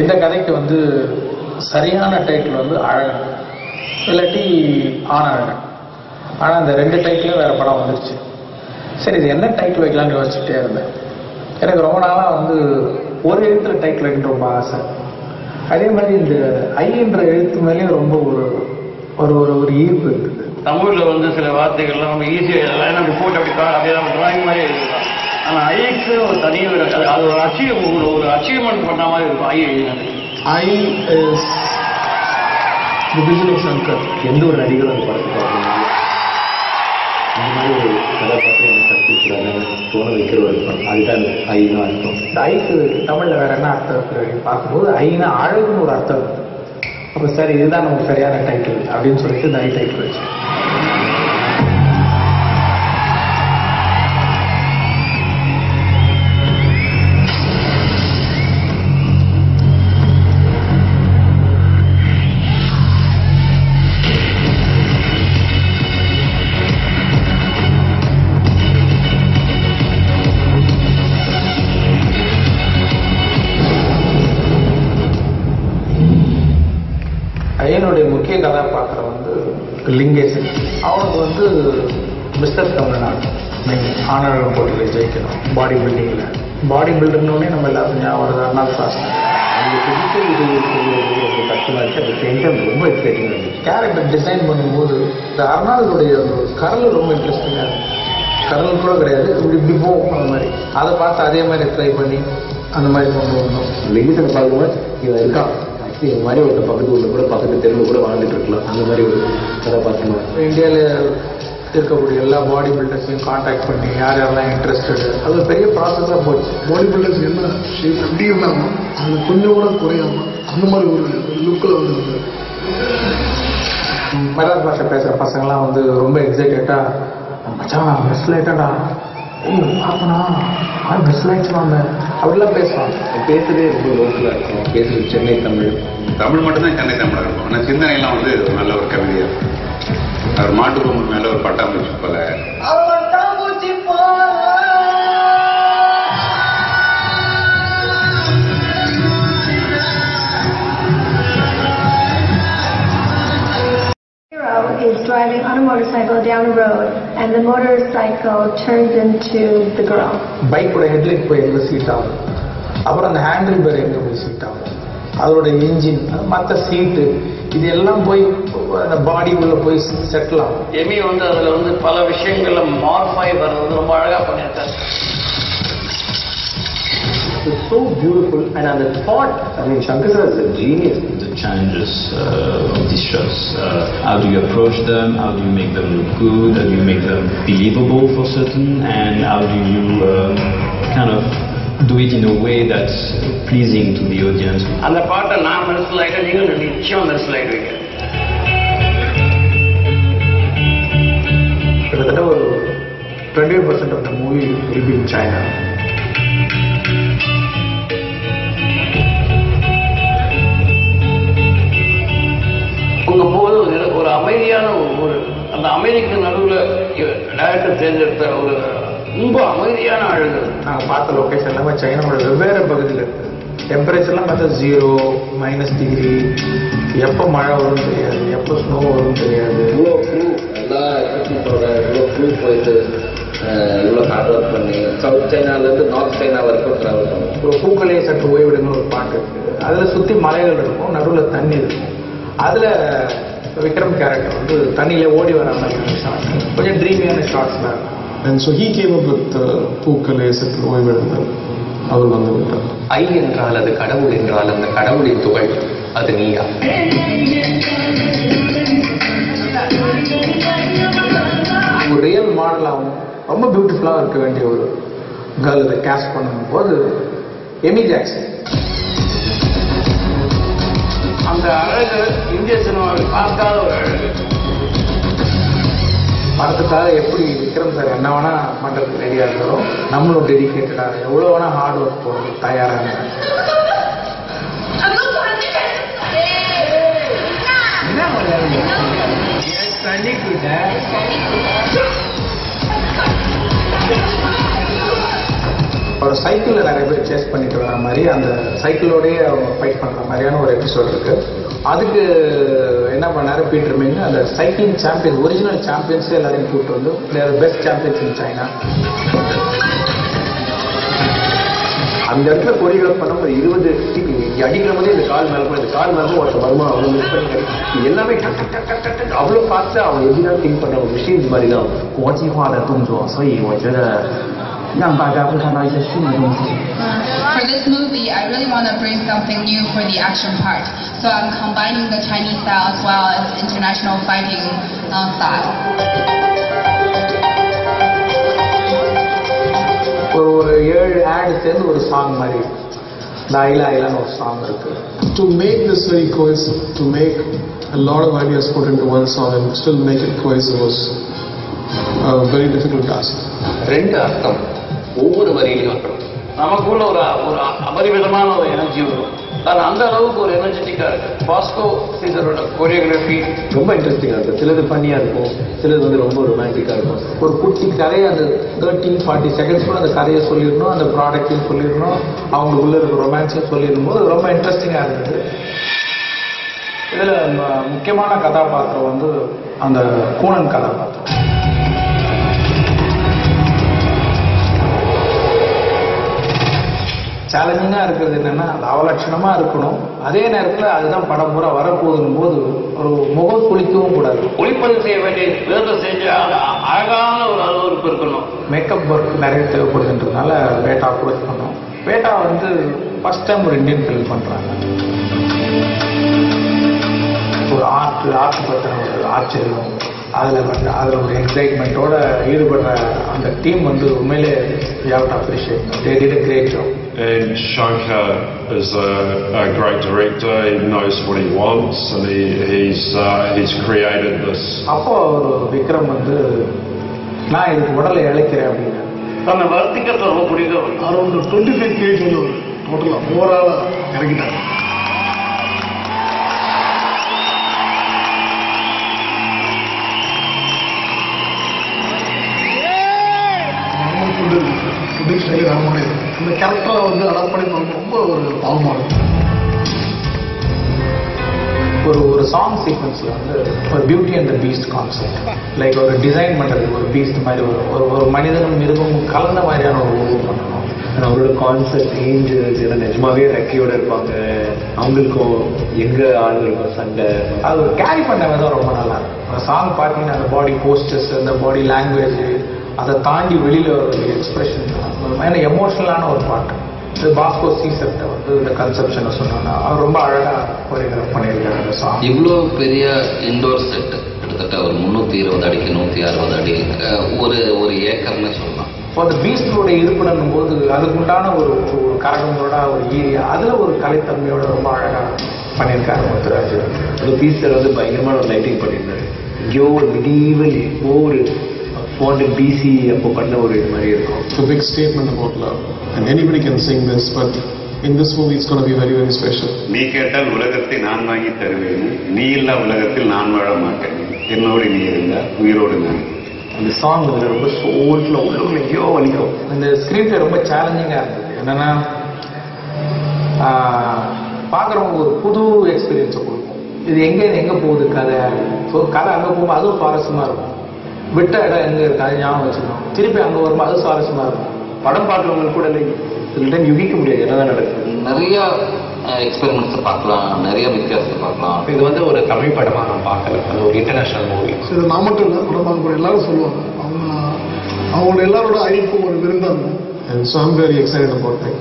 இந்த கதைக்கு வந்து சரியான டைட்டில் வந்து அழகன், இல்லாட்டி ஆனழகன். ஆனால் இந்த 2 டைட்டிலும் வேறு படம் வந்துருச்சு. சரி, இது என்ன டைட்டில் வைக்கலாம்னு யோசிச்சுட்டே இருந்தேன். எனக்கு ரொம்ப நாளாக வந்து ஒரு எழுத்துல டைட்டில் வைக்கணும்னு ரொம்ப ஆசை. அதே மாதிரி இந்த ஐன்ற எழுத்து மேலேயும் ரொம்ப ஒரு ஒரு ஒரு ஈர்ப்பு இருக்குது. தமிழில் வந்து சில வார்த்தைகள்லாம் நம்ம ஈஸியாக எழுதலாம், நம்ம போட்டு அப்படியே நம்ம டிராயிங் மாதிரி எழுதலாம். ஆனால் ஐக்கு ஒரு தனி அது ஒரு அச்சீவ்மெண்ட் பண்ண மாதிரி இருக்கும். ஐ எழுதினது I is the vision of Shankar. எந்த ஒரு நடிகரும் அந்த படத்தை பார்க்கணும், இந்த மாதிரி ஒரு கதாபாத்திரம் எனக்கு கற்பிக்கிறாங்க தோண வைக்கிற ஒரு படம். அதுதான் ஐன்னு அர்த்தம். இந்த ஐக்கு தமிழில் வேற என்ன அர்த்தம் இருக்குது அப்படின்னு பார்க்கும்போது ஐனா அழகுன்னு ஒரு அர்த்தம் இருக்குது. அப்போ சரி, இதுதான் நமக்கு சரியான டைட்டில் அப்படின்னு சொல்லிட்டு இந்த ஐ டைட்டில் வச்சு. ஐயனுடைய முக்கிய கதாபாத்திரம் வந்து லிங்கேசன். அவனுக்கு வந்து மிஸ்டர் தமிழ்நாடு ஆனழகன் போட்டியில் ஜெயிக்கணும். பாடி பில்டிங்கில் பாடி பில்டர்னோடனே நம்ம எல்லாருக்கும் ஞாபகம் வருது அர்னால்ட் ஷ்வார்ஸ்நெகர். அந்த பிசிக்கல் இது ரொம்ப கஷ்டமாக இருந்துச்சு. அந்த சேம் டைம் ரொம்ப எக்ஸைட்டிங்காக இருந்துச்சு. கேரக்டர் டிசைன் பண்ணும்போது இந்த அர்னால்டுடைய கரல் ரொம்ப இன்ட்ரெஸ்டிங்காக இருந்துச்சு. கரல் கூட கிடையாது, இப்படி போகும் அந்த மாதிரி. அதை பார்த்து அதே மாதிரி ட்ரை பண்ணி அந்த மாதிரி கொண்டு வந்தோம். லிங்கேசனை பார்க்கும்போது இவன் இருக்கான், இந்த மாதிரி ஒரு பக்கத்து ஊரில் கூட பக்கத்து தெருவில் கூட வாழ்ந்துட்டு இருக்கலாம். அந்த மாதிரி ஒரு கதாபாத்திரமாக இந்தியாவில் இருக்கக்கூடிய எல்லா பாடி பில்டர்ஸையும் காண்டாக்ட் பண்ணி யார் யாரெல்லாம் இன்ட்ரெஸ்டடு, அது ஒரு பெரிய ப்ராசஸாக போச்சு. பாடி பில்டர்ஸ் என்ன ஷேப் எப்படி இருந்தாலும் அது கொஞ்சம் கூட குறையாம அந்த மாதிரி ஒரு லுக்கில் வந்து மராத் பாஷை பேசுகிற பசங்கள்லாம் வந்து ரொம்ப எக்ஸைட்டடாக, மச்சான் மிஸ் லைட்டடா, பார்த்தனா மிஸ் லைட்ஸ்வாங்க அப்படிலாம் பேசுவாங்க. பேசுறதே ரொம்ப லோக்கலாக இருக்கும். பேசுறது சென்னை தமிழ் மட்டும்தான் சென்னை தமிழாக இருக்கும். ஆனால் சிந்தனைலாம் வந்து ஒரு நல்ல ஒரு கவிதையாக இருக்கும். அவர் மாட்டு பொம்மை மேலே ஒரு பட்டாம்பூச்சி போல is driving on a motorcycle down a road and the motorcycle turns into the girl. பைக்கோட ஹெட்லைட் போய் எங்கே சீட் ஆகும், அப்புறம் அந்த ஹேண்டில் பேர் எங்கே போய் சீட் ஆகும், அதோட இன்ஜின், மற்ற சீட்டு, இது எல்லாம் போய் அந்த பாடி உள்ள போய் செட்டில் ஆகும். எமி வந்து அதில் வந்து பல விஷயங்கள்ல மார்ஃபாய் வர்றது ரொம்ப அழகாக பண்ணியிருக்காரு. It's so beautiful, and on the thought, I mean, Shankar Sir is a genius. The challenges of these shots, how do you approach them, how do you make them look good, how do you make them believable for certain, and how do you kind of do it in a way that's pleasing to the audience. அந்த பாட்டை நான் மெர்சல் ஆகிட்டேன், நீங்கள் நிச்சயம் மெர்சல் ஆகிடுவீங்க. கிட்டத்தட்ட ஒரு 20% of the movie will be in China. அங்கே போது ஒரு அமைதியான ஒரு அந்த அமைதிக்கு நடுவில் டைரக்டர் தேர்ந்தெடுத்த ஒரு ரொம்ப அமைதியான அழகு. நாங்கள் பார்த்த லொக்கேஷன் எல்லாமே சைனாவோட வெவ்வேறு பகுதியில் இருக்குது. டெம்பரேச்சர்லாம் பார்த்தா 0, -டிகிரி, எப்போ மழை வரும்னு தெரியாது, எப்போ ஸ்னோ வரும்னு தெரியாது. இவ்வளோ க்ரூ எல்லா எக்யூப்மெண்ட்டோட இவ்வளோ க்ரூ போயிட்டு இவ்வளோ ஹார்ட் ஒர்க் பண்ணி சவுத் சைனாலேருந்து நார்த் சைனா வரைக்கும் ட்ராவல் பண்ணுவோம். ஒரு பூக்களே சற்று ஓய்விடுங்கன்னு ஒரு பாட்டு இருக்குது. அதில் சுற்றி மலைகள் இருக்கும், நடுவில் தண்ணி இருக்கும். அதில் விக்ரம் கேரக்டர் வந்து தண்ணியில் ஓடி வர மாதிரி ஷார்ட், கொஞ்சம் ட்ரீமியான ஷார்ட்ஸ்லாம் இருக்கும். And so he came up with பூக்களே சற்று ஓய்வெடுங்கள். அவர் வந்து விட்டார். ஐ என்றால் அது கடவுள் என்றால் அந்த கடவுளின் துகள் அது நீயா? ஒரு ரியல் மாடலாகவும் ரொம்ப பியூட்டிஃபுல்லாக இருக்க வேண்டிய ஒரு கேர்ள் இதை கேஸ்ட் பண்ணும்போது எமி ஜாக்சன். அந்த அழகு இந்திய சினிமாவில் பார்க்காத ஒரு அழகு. படத்துக்காக எப்படி விக்ரம் சார் என்ன வேணால் பண்ணுறதுக்கு ரெடியாக இருக்கிறோம், நம்மளும் டெடிக்கேட்டடாக எவ்வளோ வேணால் ஹார்ட் ஒர்க் போகிறது தயாராக. அவரை சைக்கிளில் நிறைய பேர் சேஸ் பண்ணிட்டு வர மாதிரி அந்த சைக்கிளோடய அவங்க ஃபைட் பண்ணுற மாதிரியான ஒரு எபிசோட் இருக்குது. அதுக்கு என்ன பண்ணாரு பீட்டர் மிங், அந்த சைக்கிளிங் சாம்பியன் ஒரிஜினல் சாம்பியன்ஸே எல்லாரையும் கூப்பிட்டு வந்து பெஸ்ட் சாம்பியன்ஸ் இன் சைனா. அந்த இடத்துல கொரியோகிராஃப் பண்ண ஒரு 20 அடிக்கிற மாதிரி இந்த கால் மேலே இந்த கால் மேலே ஒருத்த வருமா அவ்வளோ மிஸ் பண்ணி எல்லாமே டக் டக் டக் டக் டக் அவ்வளோ ஃபாஸ்ட்டாக அவங்க எப்படிதான் திங்க் பண்ணுற ஒரு மிஷின்ஸ் மாதிரி தான் 国际化的动作，所以我觉得让大家会看到一些新的东西。For this movie, I really want to bring something new for the action part. So I'm combining the Chinese style as well as international fighting style. ஒரு 7 ஆட் சேர்ந்து ஒரு சாங் மாதிரி லாயிலா ஐலான்னு ஒரு சாங் இருக்கு. To make this very cohesive, to make a lot of ideas put into one song and still make it cohesive was a very difficult task. 2 அர்த்தம் ஒவ்வொரு வரியிலையும் இருக்கணும். நமக்குள்ள ஒரு அபரிமிதமான ஒரு எனர்ஜி வரும். அந்த அளவுக்கு ஒரு எனர்ஜெட்டிக்காக இருக்கு. பாஸ்கோ சீசரோட கொரியோகிராஃபி ரொம்ப இன்ட்ரெஸ்டிங்காக இருக்கும். சிலது ஃபன்னியாக இருக்கும், சிலது வந்து ரொம்ப ரொமான்டிக்காக இருக்கும். ஒரு குட்டி கதையை அந்த 30-40 செகண்ட்ஸ் கூட அந்த கதையை சொல்லிடணும், அந்த ப்ராடக்டையும் சொல்லிடணும், அவங்களுக்குள்ள இருக்க ரொமான்ஸையும் சொல்லிடும் போது ரொம்ப இன்ட்ரெஸ்டிங்காக இருந்தது. இதில் முக்கியமான கதாபாத்திரம் வந்து அந்த கூனன் கதாபாத்திரம். சேலஞ்சிங்காக இருக்கிறது என்னென்னா அது அவலட்சணமாக இருக்கணும், அதே நேரத்தில் அதுதான் படம் பூரா வரப்போகுதுன்னு போது ஒரு முகம் குளிக்கவும் கூடாது. ஒளிப்பதிவு செய்ய வேண்டிய விதத்தை செஞ்சு அழகான ஒரு அலுவலகம் இருக்கணும். மேக்கப் ஒர்க் நிறைய தேவைப்படுதுன்றதுனால வேட்டா அப்ரோச் பண்ணோம். வேட்டா வந்து ஃபர்ஸ்ட் டைம் ஒரு இந்தியன் ஃபிலிம் பண்ணுறாங்க. ஒரு ஆர்ட் பற்றின ஒரு ஆச்சரியம், அதில் ஒரு எக்ஸைட்மெண்ட்டோட ஈடுபடுற அந்த டீம் வந்து உண்மையிலே we have to appreciate. They did a great job. And Shankar is a great director. He knows what he wants, and he's created this. அப்போ ஒரு விக்ரம் வந்து நான் இதுக்கு உடலை இழைக்கிறேன் அப்படின்னு தன்னை வர்த்திக்கிறது ரொம்ப பிடிக்கும். அரௌண்ட் 25 kg வந்து டோட்டலாக ஓவராலாக இறங்கிட்டாங்க. அந்த கேரக்டரை வந்து அடாப்ட் பண்ணி ரொம்ப ஒரு பாவமாக இருக்கும். ஒரு சாங் சீக்வன்ஸில் வந்து ஒரு beauty and the Beast concept, like ஒரு டிசைன் பண்ணுறது, ஒரு பீஸ்ட் மாதிரி ஒரு மனிதனும் மிருகமும் கலந்த மாதிரியான ஒரு உருவம் பண்ணணும். அவரோட கான்செப்ட் ஏஞ்சல்ஸ் ஏன்னா நிஜமாவே ரெக்கையோட இருப்பாங்க, அவங்களுக்கும் எங்கே ஆளுங்களுக்கும் சண்டை, அது ஒரு கேரி பண்ண விதம் ரொம்ப நல்லா இருக்கும். அந்த சாங் பார்த்தீங்கன்னா அந்த பாடி போஸ்டர்ஸ், அந்த பாடி லாங்குவேஜ், அதை தாண்டி வெளியில் ஒரு எக்ஸ்பிரஷன், ஏன்னா எமோஷனலான ஒரு பாட்டு. இது பாஸ்கோ சீசர்ட்ட வந்து இந்த கன்செப்ஷனை சொன்னோன்னா அவர் ரொம்ப அழகாக கொரியோகிராஃப் பண்ணியிருக்காரு அந்த சாங். இவ்வளோ பெரிய இண்டோர் செட் கிட்டத்தட்ட ஒரு 320 அடிக்கு 160 அடி, ஒரு ஏக்கர்னு சொல்லலாம். அந்த பீஸ்டோட இருப்பிடணும் போது அதுக்குண்டான ஒரு கரகங்களோட ஒரு ஏரியா, அதில் ஒரு கலைத்தன்மையோட ரொம்ப அழகாக பண்ணியிருக்காரு முத்துராஜ். அந்த பீஸ்டர் வந்து பயங்கரமான ஒரு லைட்டிங் பண்ணியிருந்தாரு. இங்கேயோ ஒரு மிடிவல் ஒரு BC அப்போ பண்ண ஒரு இது மாதிரி இருக்கும். It's a big statement about love and anybody can sing this, but in this movie it's going to be very very special. நீ கேட்டால் உலகத்தை நான் வாங்கி தருவேன், நீ இல்லா உலகத்தில் நான் வாழ மாட்டேன், என்னோடு நீ இருந்தா உயிரோடு நான். அந்த சாங் வந்து ரொம்ப சோல்ஃபுல்லாக உள்ளுக்குள்ள எங்கேயோ வலிக்கும். இந்த ஸ்கிரிப்ட் ரொம்ப சேலஞ்சிங்காக இருந்தது. என்னென்னா பார்க்குறவங்க ஒரு புது எக்ஸ்பீரியன்ஸை கொடுக்கும். இது எங்கே போகுது கதை, ஸோ கதை அங்கே போகும்போது அதுவும் சுவாரஸ்யமாக இருக்கும். விட்ட இடம் எங்கே இருக்குது அது ஞாபகம் வச்சுக்கணும், திருப்பி அங்கே வரும்போது அது சுவாரஸ்யமாக இருக்கும். படம் பார்க்குறவங்களுக்கு கூட சில டைம் யூகிக்க முடியாது என்னதான் நடக்குது. நிறைய எக்ஸ்பெரிமெண்ட்ஸை பார்க்கலாம், நிறைய வித்தியாசத்தை பார்க்கலாம். இது வந்து ஒரு தமிழ் படமாக நான் பார்க்கல, அது ஒரு இன்டர்நேஷ்னல் மூவி. இது நான் மட்டும் இல்லை, படம் பார்க்க போகிற எல்லாரும் சொல்லுவாங்க, அவங்களோட எல்லாரோட ஐக்கும் ஒரு விருந்தம். And so I'm very excited about it.